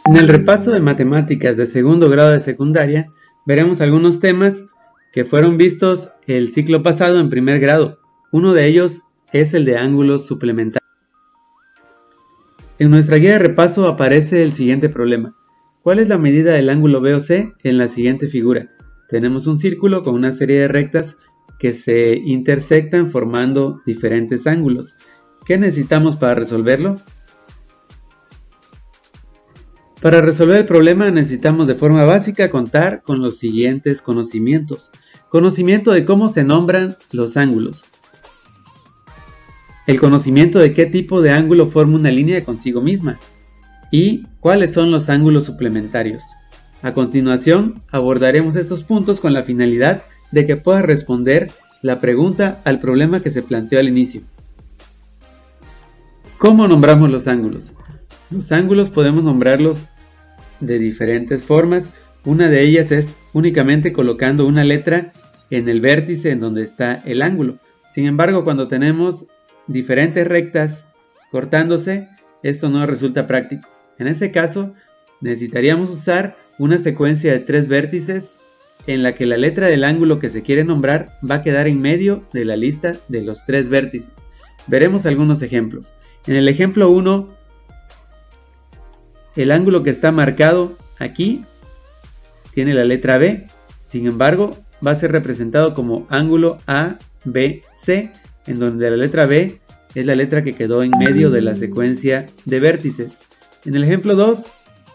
En el repaso de matemáticas de segundo grado de secundaria, veremos algunos temas que fueron vistos el ciclo pasado en primer grado. Uno de ellos es el de ángulos suplementarios. En nuestra guía de repaso aparece el siguiente problema. ¿Cuál es la medida del ángulo BOC en la siguiente figura? Tenemos un círculo con una serie de rectas que se intersectan formando diferentes ángulos. ¿Qué necesitamos para resolverlo? Para resolver el problema necesitamos de forma básica contar con los siguientes conocimientos. Conocimiento de cómo se nombran los ángulos. El conocimiento de qué tipo de ángulo forma una línea consigo misma. Y cuáles son los ángulos suplementarios. A continuación abordaremos estos puntos con la finalidad de que puedas responder la pregunta al problema que se planteó al inicio. ¿Cómo nombramos los ángulos? Los ángulos podemos nombrarlos de diferentes formas. Una de ellas es únicamente colocando una letra en el vértice en donde está el ángulo. Sin embargo, cuando tenemos diferentes rectas cortándose, esto no resulta práctico. En este caso, necesitaríamos usar una secuencia de 3 vértices en la que la letra del ángulo que se quiere nombrar va a quedar en medio de la lista de los 3 vértices. Veremos algunos ejemplos. En el ejemplo 1, el ángulo que está marcado aquí tiene la letra B, sin embargo va a ser representado como ángulo ABC, en donde la letra B es la letra que quedó en medio de la secuencia de vértices. En el ejemplo 2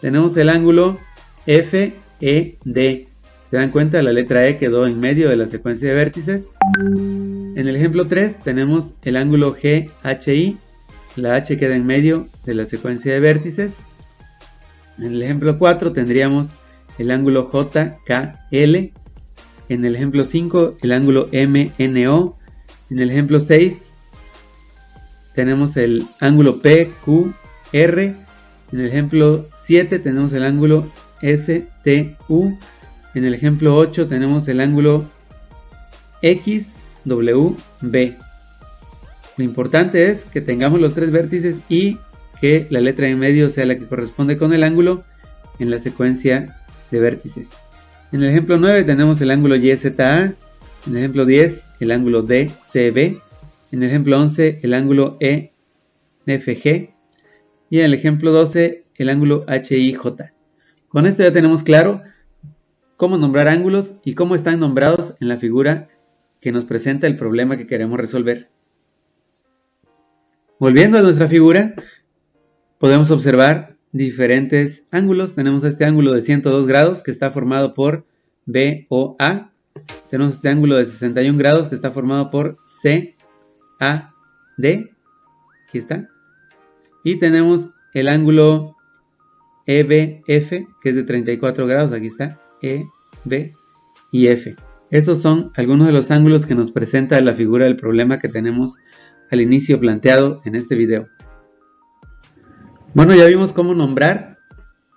tenemos el ángulo FED. ¿Se dan cuenta? La letra E quedó en medio de la secuencia de vértices. En el ejemplo 3 tenemos el ángulo GHI. La H queda en medio de la secuencia de vértices. En el ejemplo 4 tendríamos el ángulo JKL. En el ejemplo 5 el ángulo MNO. En el ejemplo 6 tenemos el ángulo PQR. En el ejemplo 7 tenemos el ángulo STU. En el ejemplo 8 tenemos el ángulo XWB. Lo importante es que tengamos los 3 vértices y que la letra en medio sea la que corresponde con el ángulo en la secuencia de vértices. En el ejemplo 9 tenemos el ángulo YZA. En el ejemplo 10 el ángulo DCB. En el ejemplo 11 el ángulo EFG. Y en el ejemplo 12 el ángulo HIJ. Con esto ya tenemos claro cómo nombrar ángulos y cómo están nombrados en la figura que nos presenta el problema que queremos resolver. Volviendo a nuestra figura, podemos observar diferentes ángulos. Tenemos este ángulo de 102 grados que está formado por BOA. Tenemos este ángulo de 61 grados que está formado por CAD. Aquí está. Y tenemos el ángulo EBF que es de 34 grados. Aquí está. E, B y F. Estos son algunos de los ángulos que nos presenta la figura del problema que tenemos al inicio planteado en este video. Bueno, ya vimos cómo nombrar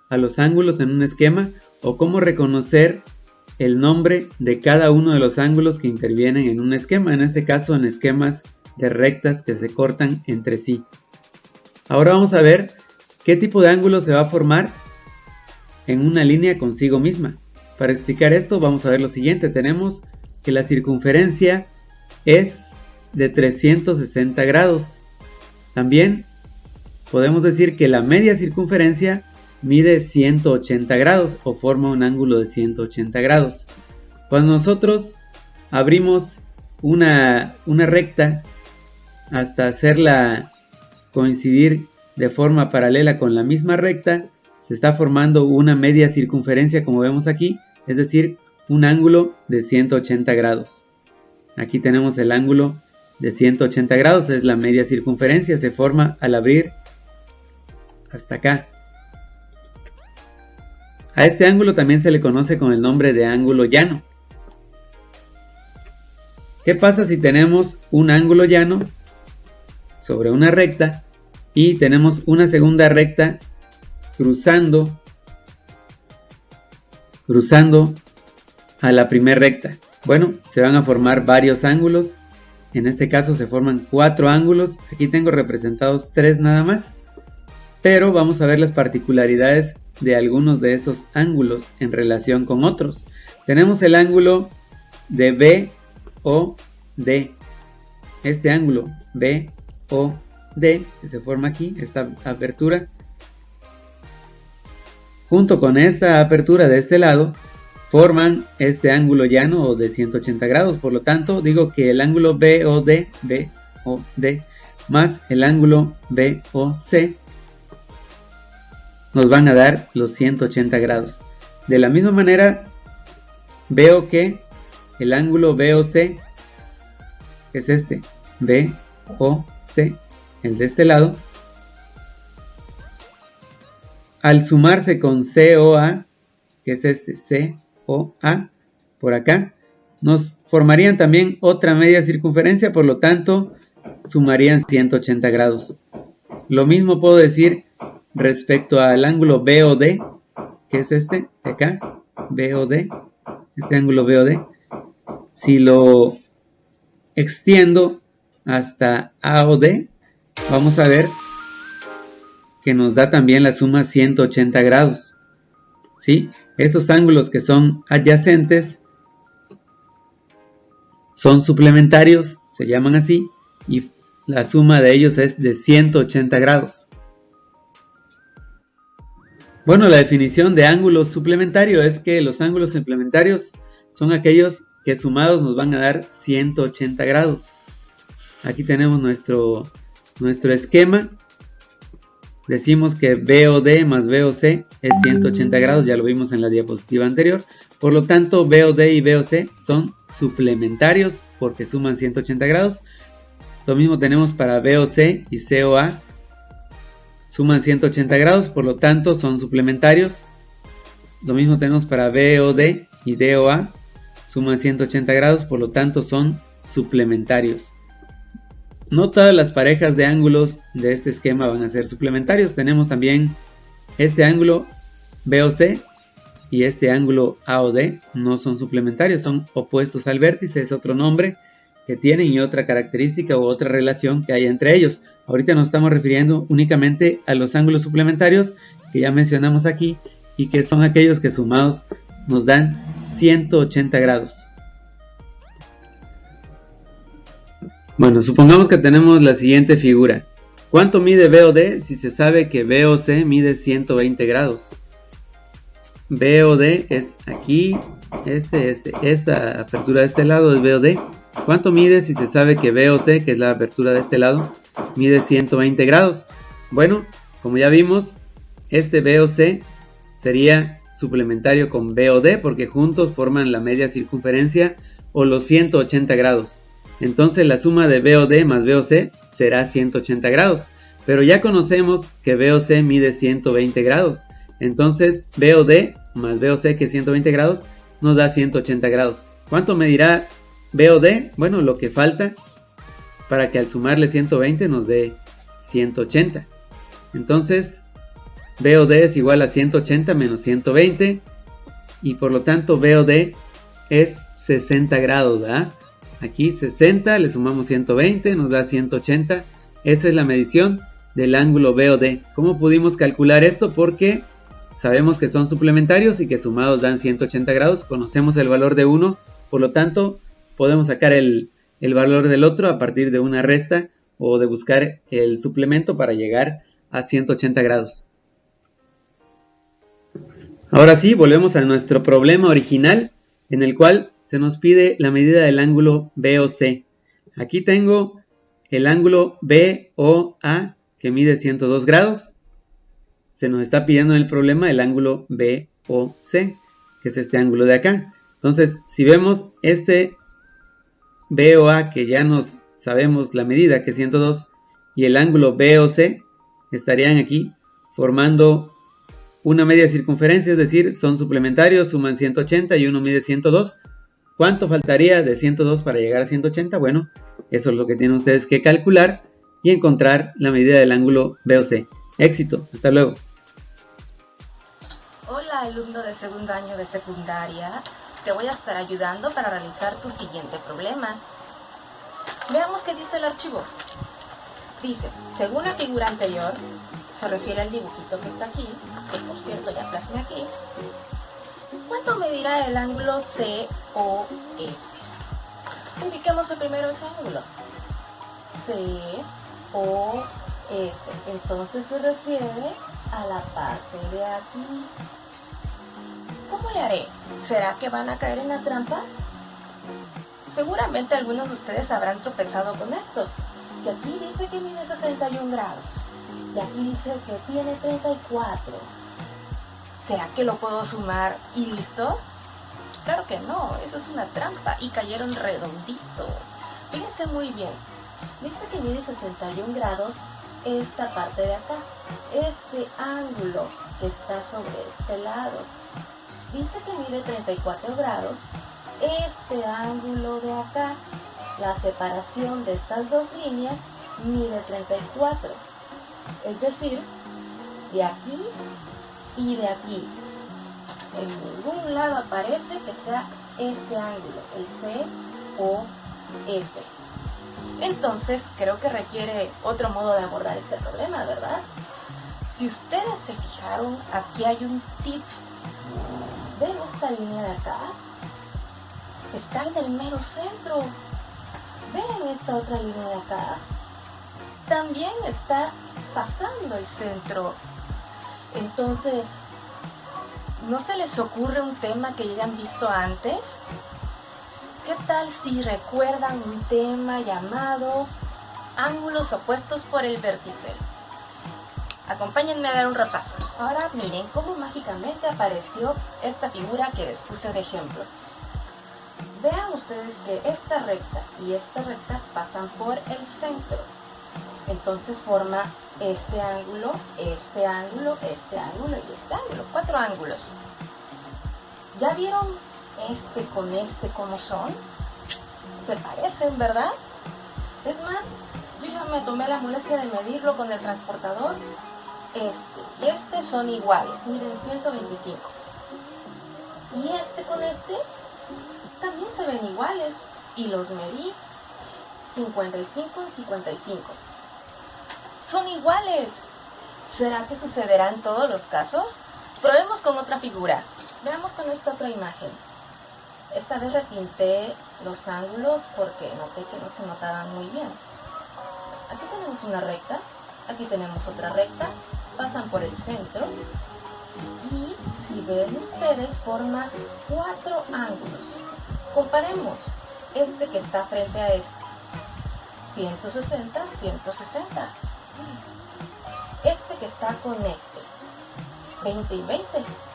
a los ángulos en un esquema o cómo reconocer el nombre de cada uno de los ángulos que intervienen en un esquema, en este caso en esquemas de rectas que se cortan entre sí. Ahora vamos a ver qué tipo de ángulo se va a formar en una línea consigo misma. Para explicar esto vamos a ver lo siguiente. Tenemos que la circunferencia es de 360 grados. También podemos decir que la media circunferencia mide 180 grados o forma un ángulo de 180 grados. Cuando nosotros abrimos una recta hasta hacerla coincidir de forma paralela con la misma recta, se está formando una media circunferencia como vemos aquí, es decir, un ángulo de 180 grados. Aquí tenemos el ángulo de 180 grados, es la media circunferencia, se forma al abrir hasta acá. A este ángulo también se le conoce con el nombre de ángulo llano. ¿Qué pasa si tenemos un ángulo llano sobre una recta y tenemos una segunda recta cruzando a la primera recta? Bueno, se van a formar varios ángulos En este caso se forman 4 ángulos. Aquí tengo representados 3 nada más. Pero vamos a ver las particularidades de algunos de estos ángulos en relación con otros. Tenemos el ángulo de BOD. Este ángulo BOD que se forma aquí, esta apertura, junto con esta apertura de este lado, forman este ángulo llano o de 180 grados. Por lo tanto, digo que el ángulo BOD más el ángulo BOC nos van a dar los 180 grados. De la misma manera, veo que el ángulo BOC, que es este, BOC, el de este lado, al sumarse con COA, que es este COA, por acá, nos formarían también otra media circunferencia, por lo tanto, sumarían 180 grados. Lo mismo puedo decir respecto al ángulo BOD, que es este de acá, BOD, este ángulo BOD. Si lo extiendo hasta AOD, vamos a ver que nos da también la suma 180 grados. ¿Sí? Estos ángulos que son adyacentes son suplementarios, se llaman así, y la suma de ellos es de 180 grados. Bueno, la definición de ángulo suplementario es que los ángulos suplementarios son aquellos que sumados nos van a dar 180 grados. Aquí tenemos nuestro esquema. Decimos que BOD más BOC es 180 grados, ya lo vimos en la diapositiva anterior. Por lo tanto, BOD y BOC son suplementarios porque suman 180 grados. Lo mismo tenemos para BOC y COA. Suman 180 grados, por lo tanto son suplementarios. Lo mismo tenemos para BOD y DOA. Suman 180 grados, por lo tanto son suplementarios. No todas las parejas de ángulos de este esquema van a ser suplementarios. Tenemos también este ángulo BOC y este ángulo AOD. No son suplementarios, son opuestos al vértice. Es otro nombre que tienen y otra característica u otra relación que hay entre ellos. Ahorita nos estamos refiriendo únicamente a los ángulos suplementarios que ya mencionamos aquí y que son aquellos que sumados nos dan 180 grados. Bueno, supongamos que tenemos la siguiente figura. ¿Cuánto mide BOD si se sabe que BOC mide 120 grados? BOD es aquí, esta apertura de este lado es BOD. ¿Cuánto mide si se sabe que BOC, que es la apertura de este lado, mide 120 grados? Bueno, como ya vimos, este BOC sería suplementario con BOD porque juntos forman la media circunferencia o los 180 grados. Entonces la suma de BOD más BOC será 180 grados. Pero ya conocemos que BOC mide 120 grados. Entonces BOD más BOC, que es 120 grados, nos da 180 grados. ¿Cuánto medirá BOD? Bueno, lo que falta para que al sumarle 120 nos dé 180. Entonces BOD es igual a 180 menos 120. Y por lo tanto BOD es 60 grados, ¿verdad? Aquí 60, le sumamos 120, nos da 180. Esa es la medición del ángulo BOD. ¿Cómo pudimos calcular esto? Porque sabemos que son suplementarios y que sumados dan 180 grados. Conocemos el valor de uno, por lo tanto podemos sacar el valor del otro a partir de una resta o de buscar el suplemento para llegar a 180 grados. Ahora sí, volvemos a nuestro problema original en el cual se nos pide la medida del ángulo BOC. Aquí tengo el ángulo BOA que mide 102 grados. Se nos está pidiendo en el problema el ángulo BOC, que es este ángulo de acá. Entonces, si vemos este BOA, que ya nos sabemos la medida, que es 102, y el ángulo BOC, estarían aquí formando una media circunferencia, es decir, son suplementarios, suman 180 y uno mide 102. ¿Cuánto faltaría de 102 para llegar a 180? Bueno, eso es lo que tienen ustedes que calcular y encontrar la medida del ángulo BOC. Éxito, hasta luego. Hola, alumno de segundo año de secundaria. Te voy a estar ayudando para realizar tu siguiente problema. Veamos qué dice el archivo. Dice, según la figura anterior, se refiere al dibujito que está aquí, que por cierto ya plasmé aquí. ¿Cuánto medirá el ángulo COF? Ubiquemos primero ese ángulo. COF. Entonces se refiere a la parte de aquí. ¿Cómo le haré? ¿Será que van a caer en la trampa? Seguramente algunos de ustedes habrán tropezado con esto. Si aquí dice que mide 61 grados y aquí dice que tiene 34, ¿será que lo puedo sumar y listo? Claro que no, eso es una trampa y cayeron redonditos. Fíjense muy bien, dice que mide 61 grados esta parte de acá, este ángulo que está sobre este lado. Dice que mide 34 grados este ángulo de acá. La separación de estas dos líneas mide 34. Es decir, de aquí y de aquí. En ningún lado aparece que sea este ángulo, el COF. Entonces, creo que requiere otro modo de abordar este problema, ¿verdad? Si ustedes se fijaron, aquí hay un tip. ¿Ven esta línea de acá? Está en el mero centro. ¿Ven esta otra línea de acá? También está pasando el centro. Entonces, ¿no se les ocurre un tema que ya hayan visto antes? ¿Qué tal si recuerdan un tema llamado ángulos opuestos por el vértice? Acompáñenme a dar un repaso. Ahora miren cómo mágicamente apareció esta figura que les puse de ejemplo. Vean ustedes que esta recta y esta recta pasan por el centro. Entonces forma este ángulo, este ángulo, este ángulo y este ángulo. 4 ángulos. ¿Ya vieron este con este cómo son? Se parecen, ¿verdad? Es más, yo ya me tomé la molestia de medirlo con el transportador. Este y este son iguales, miden 125. Y este con este también se ven iguales y los medí 55 y 55. Son iguales. ¿Será que sucederá en todos los casos? Probemos con otra figura. Veamos con esta otra imagen. Esta vez repinté los ángulos porque noté que no se notaban muy bien. Aquí tenemos una recta, aquí tenemos otra recta, pasan por el centro y si ven ustedes forma 4 ángulos. Comparemos este que está frente a este. 160, 160. Este que está con este. 20 y 20.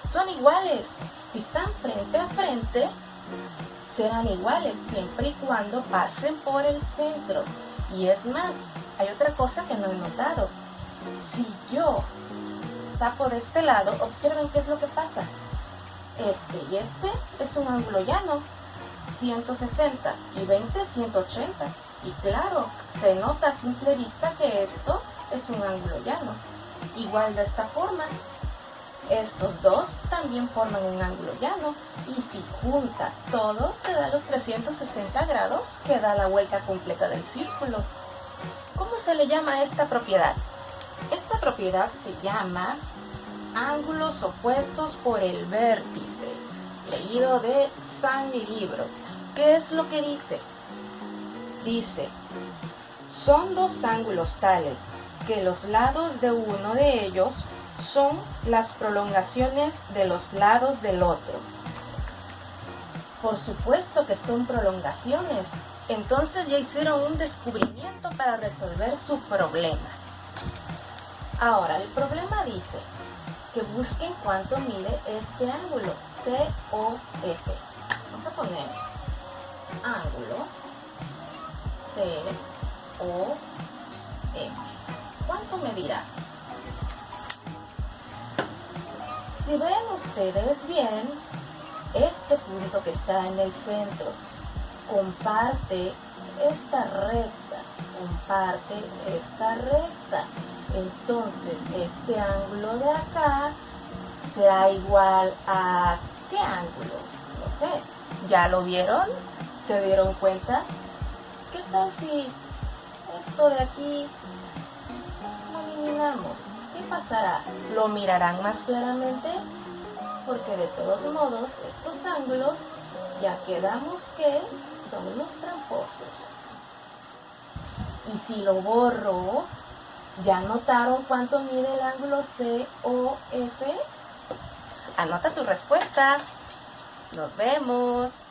Son iguales. Si están frente a frente, serán iguales siempre y cuando pasen por el centro. Y es más, hay otra cosa que no he notado. Si yo tapo de este lado, observen qué es lo que pasa. Este y este es un ángulo llano. 160 y 20, 180. Y claro, se nota a simple vista que esto es un ángulo llano. Igual de esta forma, estos dos también forman un ángulo llano. Y si juntas todo, te da los 360 grados, que da la vuelta completa del círculo. ¿Cómo se le llama a esta propiedad? Esta propiedad se llama ángulos opuestos por el vértice. Leído de San Libro. ¿Qué es lo que dice? Dice, son dos ángulos tales que los lados de uno de ellos son las prolongaciones de los lados del otro. Por supuesto que son prolongaciones. Entonces ya hicieron un descubrimiento para resolver su problema. Ahora, el problema dice que busquen cuánto mide este ángulo, COF. Vamos a poner ángulo COF. ¿Cuánto medirá? Si ven ustedes bien, este punto que está en el centro comparte esta recta, entonces este ángulo de acá será igual a ¿qué ángulo? No sé, ¿ya lo vieron? ¿Se dieron cuenta? ¿Qué tal si esto de aquí lo eliminamos? ¿Qué pasará? ¿Lo mirarán más claramente? Porque de todos modos estos ángulos ya quedamos que son unos tramposos. Y si lo borro, ¿ya notaron cuánto mide el ángulo COF? Anota tu respuesta. Nos vemos.